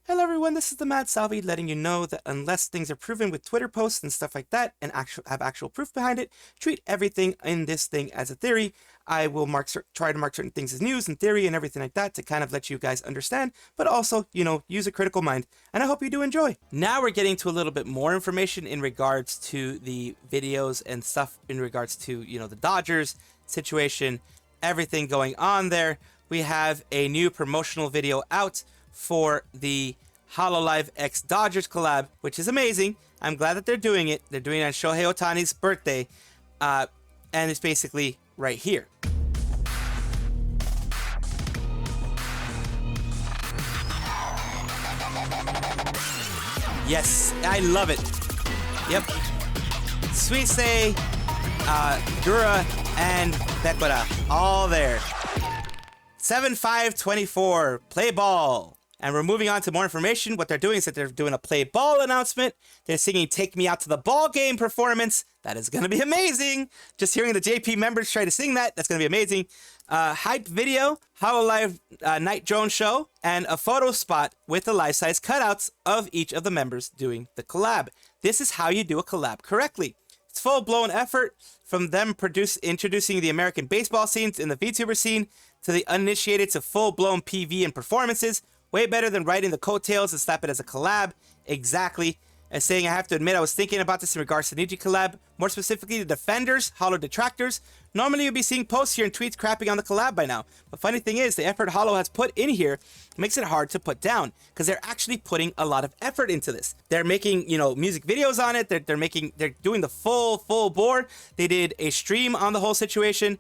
Hello everyone, this is the Mad Salvi letting you know that unless things are proven with Twitter posts and stuff like that and have actual proof behind it, treat everything in this thing as a theory. I will try to mark certain things as news and theory and everything like that to kind of let you guys understand, but also, you know, use a critical mind. And I hope you do enjoy. Now we're getting to a little bit more information in regards to the videos and stuff in regards to, you know, the Dodgers situation, everything going on there. We have a new promotional video out for the Hololive X Dodgers collab, which is amazing. I'm glad that they're doing it. They're doing it on Shohei Ohtani's birthday, and it's basically right here. Yes, I love it. Yep. Suisse, Gura, and Bekura, all there. 7-5-24, play ball. And we're moving on to more information. What they're doing is that they're doing a play ball announcement. They're singing Take Me Out to the Ball Game performance. That is going to be amazing. Just hearing the JP members try to sing that, that's going to be amazing. Hype video, Hololive Night Drone show, and a photo spot with the life-size cutouts of each of the members doing the collab. This is how you do a collab correctly. It's full-blown effort from them introducing the American baseball scenes in the VTuber scene to the uninitiated to full-blown PV and performances. Way better than writing the coattails and slap it as a collab. Exactly. As saying, I have to admit, I was thinking about this in regards to Niji collab. More specifically, the defenders, Holo detractors. Normally, you'd be seeing posts here and tweets crapping on the collab by now. But funny thing is, the effort Holo has put in here makes it hard to put down because they're actually putting a lot of effort into this. They're making, you know, music videos on it. They're doing the full bore. They did a stream on the whole situation.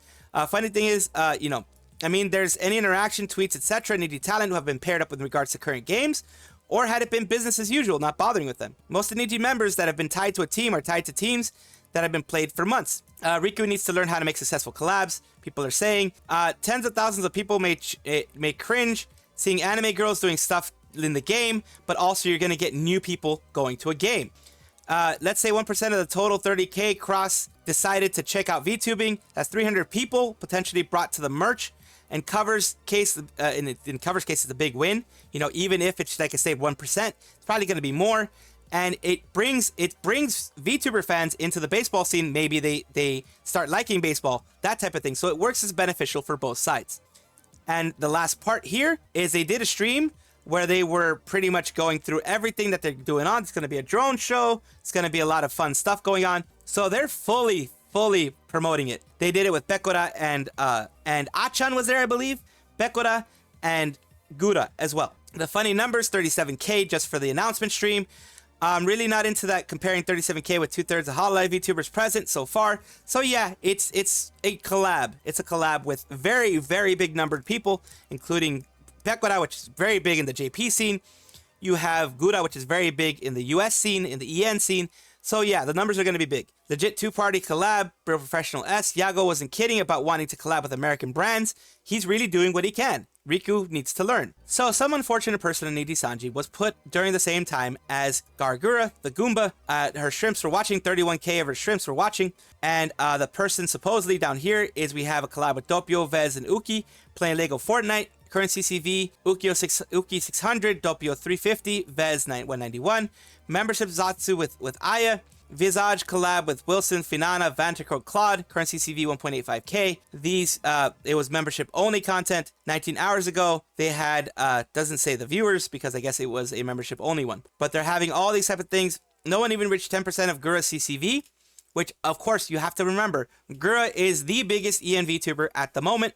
Funny thing is, you know, I mean, there's any interaction, tweets, etc. Niji talent who have been paired up with regards to current games, or had it been business as usual, not bothering with them. Most of the Niji members that have been tied to a team are tied to teams that have been played for months. Riku needs to learn how to make successful collabs, people are saying. Tens of thousands of people may cringe seeing anime girls doing stuff in the game, but also you're going to get new people going to a game. Let's say 1% of the total 30K cross decided to check out VTubing. That's 300 people potentially brought to the merch. And covers case in covers case, it's a big win. You know, even if it's like I say 1%, it's probably going to be more. And it brings VTuber fans into the baseball scene. Maybe they start liking baseball, that type of thing. So it works as beneficial for both sides. And the last part here is they did a stream where they were pretty much going through everything that they're doing on. It's going to be a drone show. It's going to be a lot of fun stuff going on. So they're fully promoting it. They did it with Bekura and Achan was there, I believe. Bekura and Gura as well. The funny numbers, 37K just for the announcement stream. I'm really not into that, comparing 37K with 2/3 of Hololive VTubers present so far. So yeah, it's a collab. It's a collab with very big numbered people, including Bekura, which is very big in the JP scene. You have Gura, which is very big in the US scene, in the EN scene. So yeah, the numbers are going to be big. Legit two-party collab, Real Professional S. Yago wasn't kidding about wanting to collab with American brands. He's really doing what he can. Riku needs to learn. So some unfortunate person in Nijisanji was put during the same time as Gargura, the Goomba. Her shrimps were watching, 31K of her shrimps were watching. And the person supposedly down here is we have a collab with Doppio, Vez, and Uki playing Lego Fortnite. Current CCV, Uki 600, Doppio 350, Vez 191. Membership Zatsu with Aya. Visage collab with Wilson, Finana, Vantercoat, Claude. Current CCV 1.85K. These, it was membership only content. 19 hours ago, they had, doesn't say the viewers because I guess it was a membership only one. But they're having all these type of things. No one even reached 10% of Gura's CCV, which of course you have to remember. Gura is the biggest EN VTuber at the moment.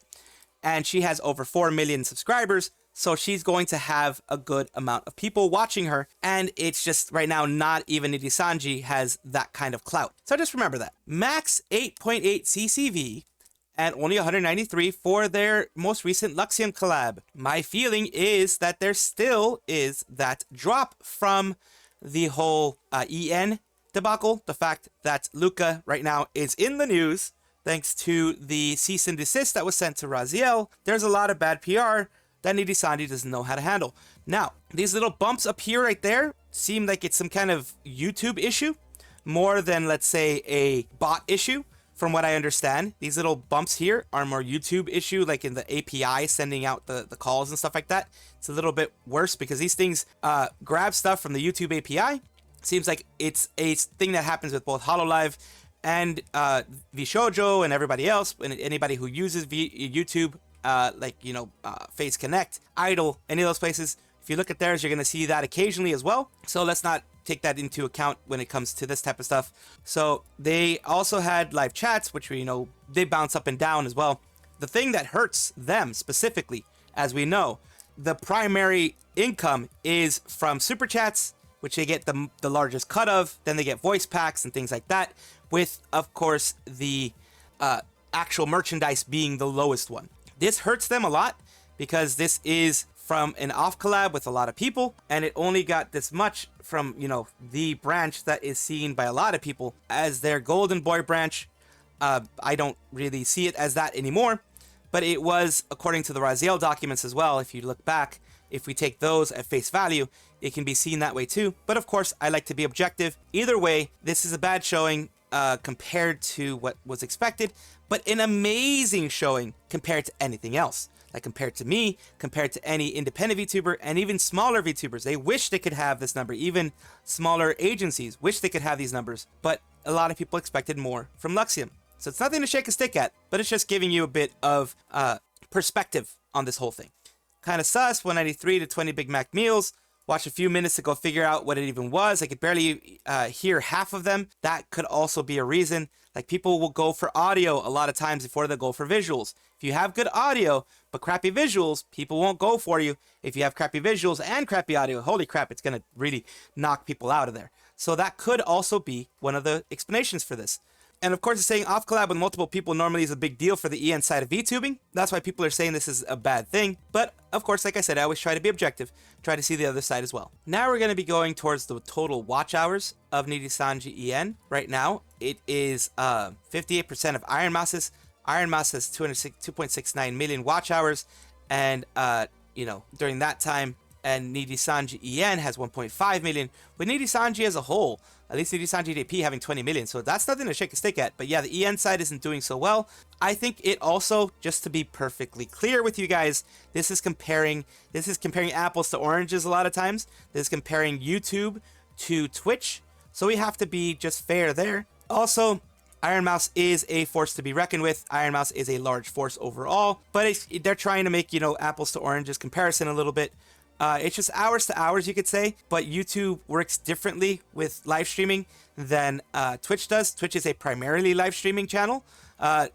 And she has over 4 million subscribers, so she's going to have a good amount of people watching her, and it's just right now not even Nijisanji has that kind of clout. So just remember that. Max 8.8 CCV and only 193 for their most recent Luxiem collab. My feeling is that there still is that drop from the whole EN debacle. The fact that Luca right now is in the news thanks to the cease and desist that was sent to Raziel. There's a lot of bad PR that Nijisanji doesn't know how to handle. Now, these little bumps up here right there seem like it's some kind of YouTube issue. more than, let's say, a bot issue. From what I understand, these little bumps here are more YouTube issue, like in the API sending out the calls and stuff like that. It's a little bit worse because these things grab stuff from the YouTube API. Seems like it's a thing that happens with both Hololive and VShojo and everybody else, and anybody who uses YouTube, like, you know, Face Connect, Idle, any of those places. If you look at theirs, you're going to see that occasionally as well. So let's not take that into account when it comes to this type of stuff. So they also had live chats, which, you know, they bounce up and down as well. The thing that hurts them specifically, as we know, the primary income is from super chats, which they get the largest cut of. Then they get voice packs and things like that, with, of course, the actual merchandise being the lowest one. This hurts them a lot because this is from an off collab with a lot of people, and it only got this much from, you know, the branch that is seen by a lot of people as their golden boy branch. I don't really see it as that anymore, but it was, according to the Raziel documents as well. If you look back, if we take those at face value, it can be seen that way too. But of course, I like to be objective. Either way, this is a bad showing compared to what was expected, but an amazing showing compared to anything else. Like, compared to me, compared to any independent VTuber, and even smaller VTubers. They wish they could have this number. Even smaller agencies wish they could have these numbers, but a lot of people expected more from Luxiem. So it's nothing to shake a stick at, but it's just giving you a bit of perspective on this whole thing. Kind of sus, 193 to 20 Big Mac meals. Watch a few minutes to go figure out what it even was. I could barely hear half of them. That could also be a reason. Like, people will go for audio a lot of times before they go for visuals. If you have good audio but crappy visuals, people won't go for you. If you have crappy visuals and crappy audio, holy crap, it's going to really knock people out of there. So that could also be one of the explanations for this. And of course, saying off collab with multiple people normally is a big deal for the EN side of VTubing. That's why people are saying this is a bad thing. But of course, like I said, I always try to be objective, try to see the other side as well. Now we're going to be going towards the total watch hours of Nijisanji EN. Right now, it is 58% of Iron Mouse's. Iron Mouse has 2.69 million watch hours, and you know, during that time, and Nijisanji EN has 1.5 million, with Nijisanji as a whole, at least Nijisanji JP having 20 million, so that's nothing to shake a stick at. But yeah, the EN side isn't doing so well. I think it also, just to be perfectly clear with you guys, this is comparing apples to oranges a lot of times. This is comparing YouTube to Twitch, so we have to be just fair there. Also, Iron Mouse is a force to be reckoned with. Iron Mouse is a large force overall, but they're trying to make, you know, apples to oranges comparison a little bit. It's just hours to hours, you could say, but YouTube works differently with live streaming than Twitch does. Twitch is a primarily live streaming channel,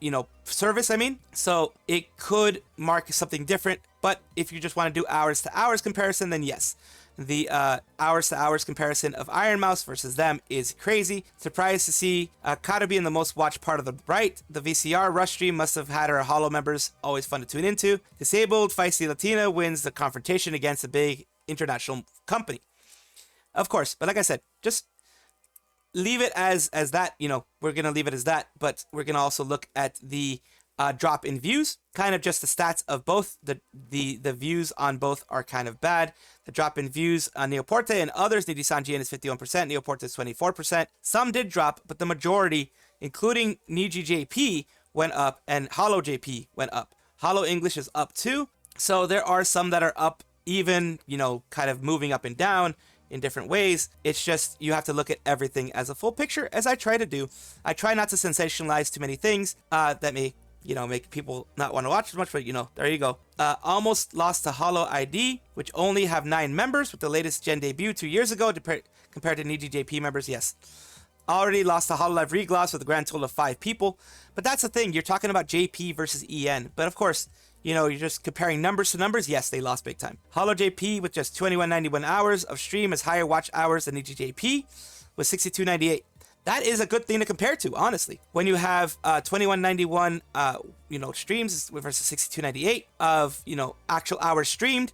you know, service, I mean. So it could mark something different, but if you just want to do hours to hours comparison, then yes. The hours to hours comparison of Iron Mouse versus them is crazy. Surprised to see Kata be in the most watched part of the right. The VCR rush stream must have had our Holo members, always fun to tune into. Disabled Feisty Latina wins the confrontation against a big international company. Of course, but like I said, just leave it as that. You know, we're gonna leave it as that, but we're gonna also look at the drop in views. Kind of just the stats of both. The views on both are kind of bad. The drop in views on Neoporte and others, Nijisanji EN is 51%, Neoporte is 24%. Some did drop, but the majority, including Niji JP, went up, and Holo JP went up. Holo English is up too. So there are some that are up, even, you know, kind of moving up and down in different ways. It's just, you have to look at everything as a full picture, as I try to do. I try not to sensationalize too many things that may, you know, make people not want to watch as much, but, you know, there you go. Almost lost to Holo ID, which only have 9 members with the latest gen debut 2 years ago compared to Niji JP members. Yes. Already lost to Hololive Regloss with a grand total of 5 people. But that's the thing. You're talking about JP versus EN. But of course, you know, you're just comparing numbers to numbers. Yes, they lost big time. Holo JP with just 2191 hours of stream has higher watch hours than Niji JP with 6298. That is a good thing to compare to, honestly. When you have 2191, you know, streams versus 6298 of, you know, actual hours streamed,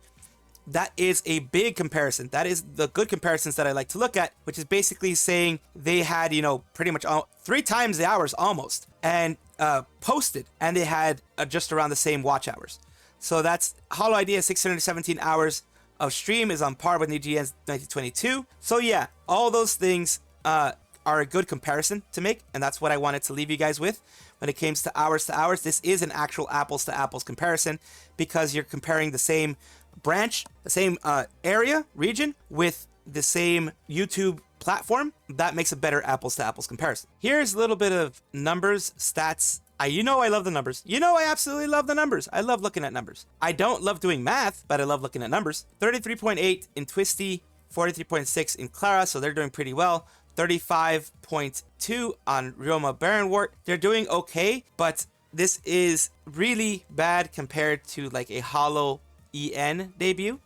that is a big comparison. That is the good comparisons that I like to look at, which is basically saying they had, you know, pretty much 3 times the hours almost, and posted, and they had just around the same watch hours. So that's Holo ID at 617 hours of stream is on par with Niji EN's 1922. So yeah, all those things are a good comparison to make, and that's what I wanted to leave you guys with. When it comes to hours, this is an actual apples to apples comparison, because you're comparing the same branch, the same area, region, with the same YouTube platform. That makes a better apples to apples comparison. Here's a little bit of numbers, stats. You know I love the numbers. You know I absolutely love the numbers. I love looking at numbers. I don't love doing math, but I love looking at numbers. 33.8 in Twisty, 43.6 in Clara, so they're doing pretty well. 35.2 on Roma Baronwort. They're doing okay, but this is really bad compared to like a Holo EN debut,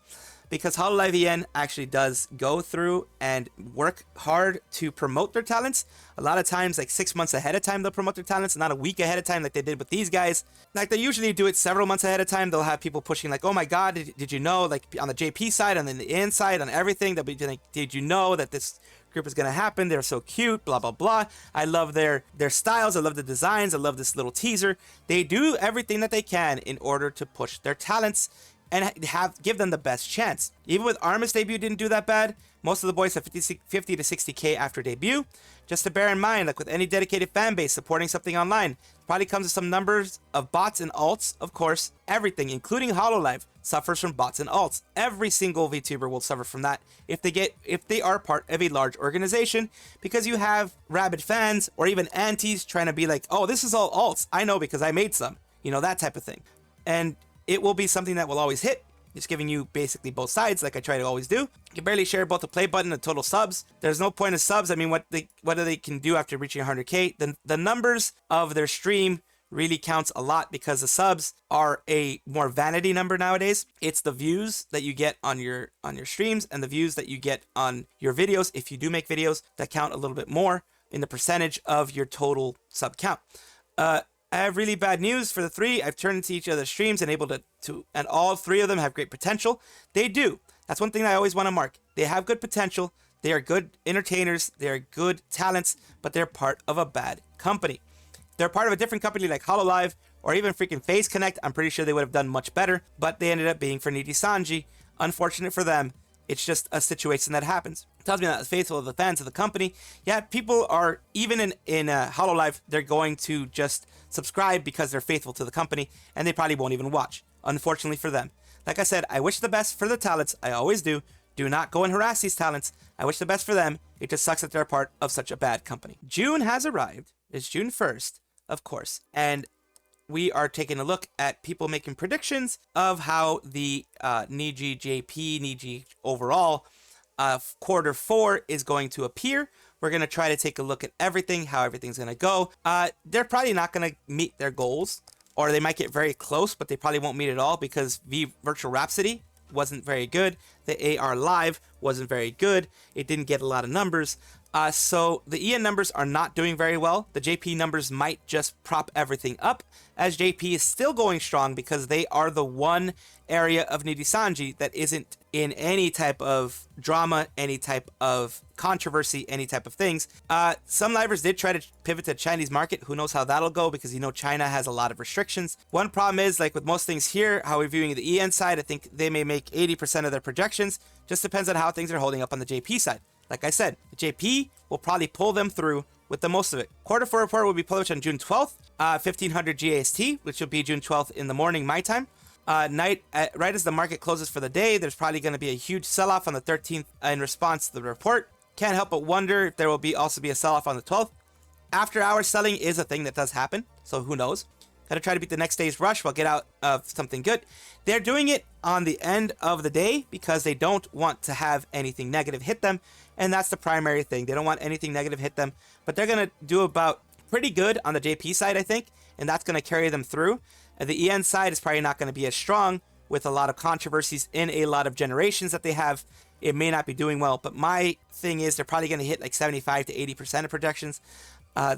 because Hololive EN actually does go through and work hard to promote their talents. A lot of times, like 6 months ahead of time, they'll promote their talents, not a week ahead of time like they did with these guys. Like, they usually do it several months ahead of time. They'll have people pushing like, oh my god, did you know, like on the JP side, and then the EN side, on everything, they'll be like, did you know that this group is going to happen? They're so cute, blah blah blah. I love their styles, I love the designs, I love this little teaser. They do everything that they can in order to push their talents and give them the best chance. Even with Arma's debut didn't do that bad. Most of the boys have 50 to 60k after debut. Just to bear in mind, like with any dedicated fan base supporting something online, probably comes with some numbers of bots and alts. Of course, everything, including Hololive, suffers from bots and alts. Every single VTuber will suffer from that if they are part of a large organization, because you have rabid fans or even antis trying to be like, oh, this is all alts. I know because I made some. You know, that type of thing. And it will be something that will always hit. Just giving you basically both sides, like I try to always do. You can barely share both the play button and total subs. There's no point of subs. I mean, what they can do after reaching 100k. The numbers of their stream really counts a lot, because the subs are a more vanity number nowadays. It's the views that you get on your streams and the views that you get on your videos, if you do make videos, that count a little bit more in the percentage of your total sub count. I have really bad news for the three. I've turned into each other's streams and able to and all three of them have great potential. They do. That's one thing I always want to mark. They have good potential. They are good entertainers. They are good talents, but they're part of a bad company. They're part of a different company like Hololive or even freaking Face Connect. I'm pretty sure they would have done much better, but they ended up being for Nijisanji. Unfortunate for them. It's just a situation that happens. It tells me that faithful of the fans of the company. Yeah, people are, even in Hololive, they're going to just subscribe because they're faithful to the company, and they probably won't even watch, unfortunately for them. Like I said, I wish the best for the talents. I always do. Do not go and harass these talents. I wish the best for them. It just sucks that they're part of such a bad company. June has arrived. It's June 1st, of course, and we are taking a look at people making predictions of how the Niji JP, Niji overall, quarter 4 is going to appear. We're going to try to take a look at everything, how everything's going to go. They're probably not going to meet their goals, or they might get very close, but they probably won't meet it all, because Virtual Rhapsody wasn't very good. The AR Live wasn't very good. It didn't get a lot of numbers. So the EN numbers are not doing very well. The JP numbers might just prop everything up, as JP is still going strong, because they are the one area of Nijisanji that isn't in any type of drama, any type of controversy, any type of things. Some livers did try to pivot to the Chinese market. Who knows how that'll go, because you know China has a lot of restrictions. One problem is, like with most things here, how we're viewing the EN side, I think they may make 80% of their projections. Just depends on how things are holding up on the JP side. Like I said, the JP will probably pull them through with the most of it. Quarter 4 report will be published on June 12th, 1500 GAST, which will be June 12th in the morning, my time. Right as the market closes for the day, there's probably going to be a huge sell-off on the 13th in response to the report. Can't help but wonder if there will also be a sell-off on the 12th. After hours selling is a thing that does happen, so who knows. Gotta try to beat the next day's rush while get out of something good. They're doing it on the end of the day because they don't want to have anything negative hit them, and that's the primary thing. They don't want anything negative hit them, but they're gonna do about pretty good on the JP side, I think, and that's gonna carry them through. And the EN side is probably not gonna be as strong, with a lot of controversies in a lot of generations that they have. It may not be doing well, but my thing is they're probably gonna hit like 75 to 80% of projections.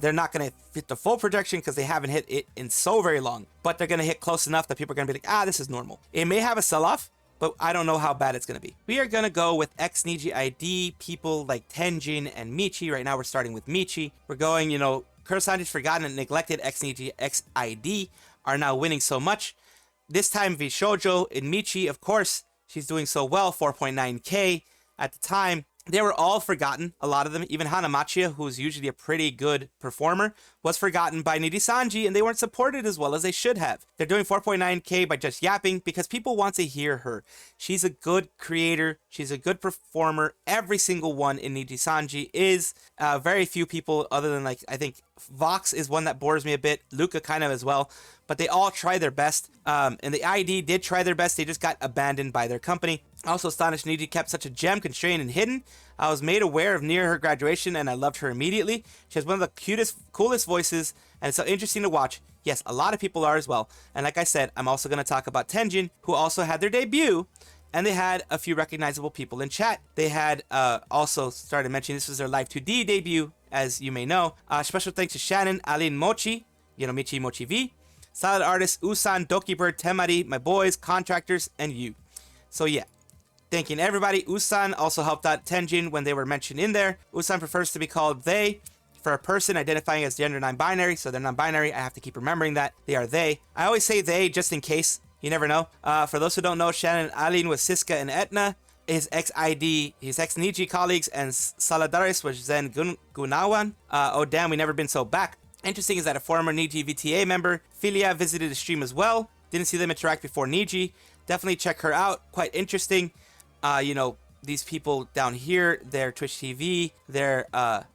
They're not going to hit the full projection because they haven't hit it in so very long, but they're going to hit close enough that people are going to be like, this is normal. It may have a sell-off, but I don't know how bad it's going to be. We are going to go with Nijisanji ID, people like Tenjin and Michi. Right now we're starting with Michi. We're going, Kurosanji's forgotten and neglected Nijisanji ID are now winning so much. This time Vishojo in Michi, of course, she's doing so well, 4.9k at the time. They were all forgotten, a lot of them. Even Hanamachiya, who's usually a pretty good performer, was forgotten by Nijisanji, and they weren't supported as well as they should have. They're doing 4.9k by just yapping because people want to hear her. She's a good creator. She's a good performer. Every single one in Nijisanji is. Very few people other than, like, I think Vox is one that bores me a bit. Luca kind of as well. But they all try their best. And the ID did try their best. They just got abandoned by their company. Also astonished Niji kept such a gem constrained and hidden. I was made aware of near her graduation and I loved her immediately. She has one of the cutest, coolest voices and it's so interesting to watch. Yes, a lot of people are as well. And like I said, I'm also going to talk about Tenjin, who also had their debut. And they had a few recognizable people in chat. They had also started mentioning this was their Live 2D debut, as you may know. Special thanks to Shannon, Aline Mochi, Michi Mochi V, Salad Artist, Usan, Doki Bird, Temari, my boys, contractors, and you. So yeah. Thanking everybody. Usan also helped out Tenjin when they were mentioned in there. Usan prefers to be called they for a person identifying as gender non-binary, so they're non-binary. I have to keep remembering that. They are they. I always say they just in case. You never know. For those who don't know, Shannon Aline with Siska and Etna. His ex-ID, his ex-Niji colleagues, and Saladaris was Zen Gunawan. Oh damn, we never been so back. Interesting is that a former Niji VTA member, Philia, visited the stream as well. Didn't see them interact before Niji. Definitely check her out. Quite interesting. These people down here, their Twitch TV, their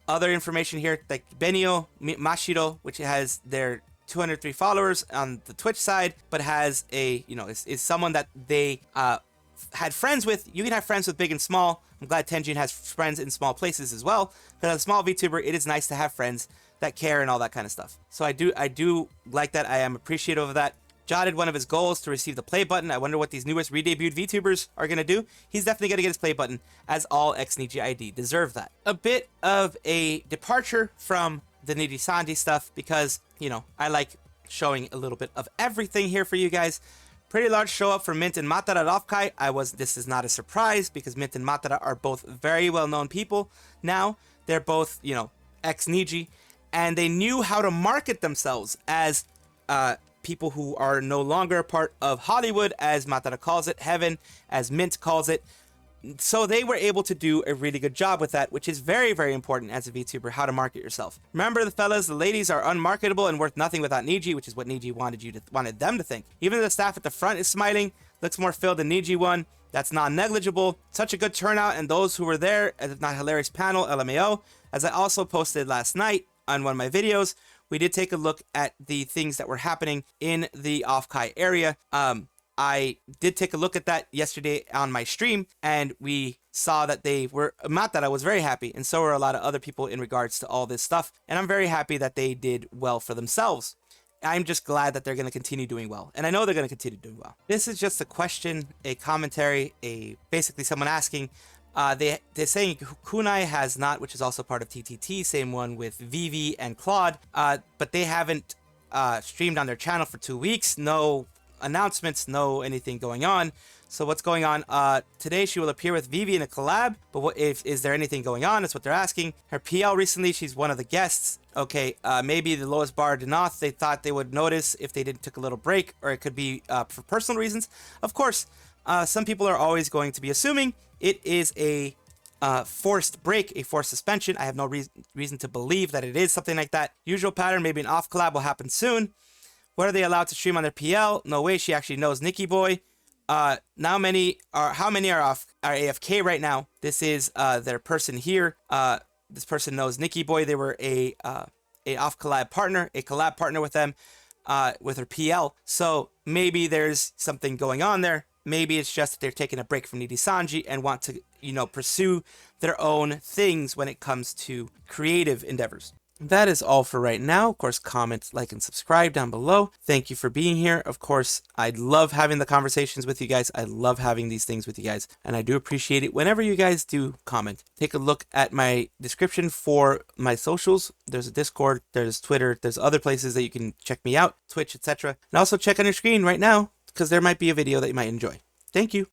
other information here, like Benio Mashiro, which has their 203 followers on the Twitch side, but has a, is someone that they had friends with. You can have friends with big and small. I'm glad Tenjin has friends in small places as well. But as a small VTuber, it is nice to have friends that care and all that kind of stuff. So I do like that. I am appreciative of that. Jotted one of his goals to receive the play button. I wonder what these newest redebuted VTubers are going to do. He's definitely going to get his play button, as all ex-Niji ID deserve that. A bit of a departure from the Nijisanji stuff because, I like showing a little bit of everything here for you guys. Pretty large show up for Mint and Matara at Offkai. This is not a surprise because Mint and Matara are both very well-known people now. They're both, ex-Niji, and they knew how to market themselves as, people who are no longer a part of Hollywood, as Matara calls it, heaven, as Mint calls it. So they were able to do a really good job with that, which is very, very important as a VTuber, how to market yourself. Remember, the fellas, the ladies are unmarketable and worth nothing without Niji, which is what Niji wanted them to think. Even the staff at the front is smiling, looks more filled than Niji one. That's non-negligible. Such a good turnout, and those who were there, if not hilarious panel, LMAO. As I also posted last night on one of my videos, we did take a look at the things that were happening in the Offkai area. I did take a look at that yesterday on my stream, and we saw that Matara was very happy, and so were a lot of other people in regards to all this stuff. And I'm very happy that they did well for themselves. I'm just glad that they're going to continue doing well. And I know they're going to continue doing well. This is just a question, a commentary, basically someone asking. They're saying Kunai has not, which is also part of TTT, same one with Vivi and Claude, but they haven't streamed on their channel for 2 weeks. No announcements, no anything going on. So what's going on? Today she will appear with Vivi in a collab, but what if is there anything going on? That's what they're asking. Her PL recently, she's one of the guests. Okay, maybe the lowest bar Denauth, they thought they would notice if they took a little break, or it could be for personal reasons. Of course, some people are always going to be assuming it is a forced break, a forced suspension. I have no reason to believe that it is something like that. Usual pattern, maybe an off collab will happen soon. What are they allowed to stream on their PL? No way, she actually knows Nikki Boy. How many are AFK right now? This is their person here. This person knows Nikki Boy. They were a off collab partner, a collab partner with them, with her PL. So maybe there's something going on there. Maybe it's just that they're taking a break from Nijisanji and want to, pursue their own things when it comes to creative endeavors. That is all for right now. Of course, comment, like, and subscribe down below. Thank you for being here. Of course, I love having the conversations with you guys. I love having these things with you guys. And I do appreciate it whenever you guys do comment. Take a look at my description for my socials. There's a Discord, there's Twitter, there's other places that you can check me out, Twitch, etc. And also check on your screen right now, because there might be a video that you might enjoy. Thank you.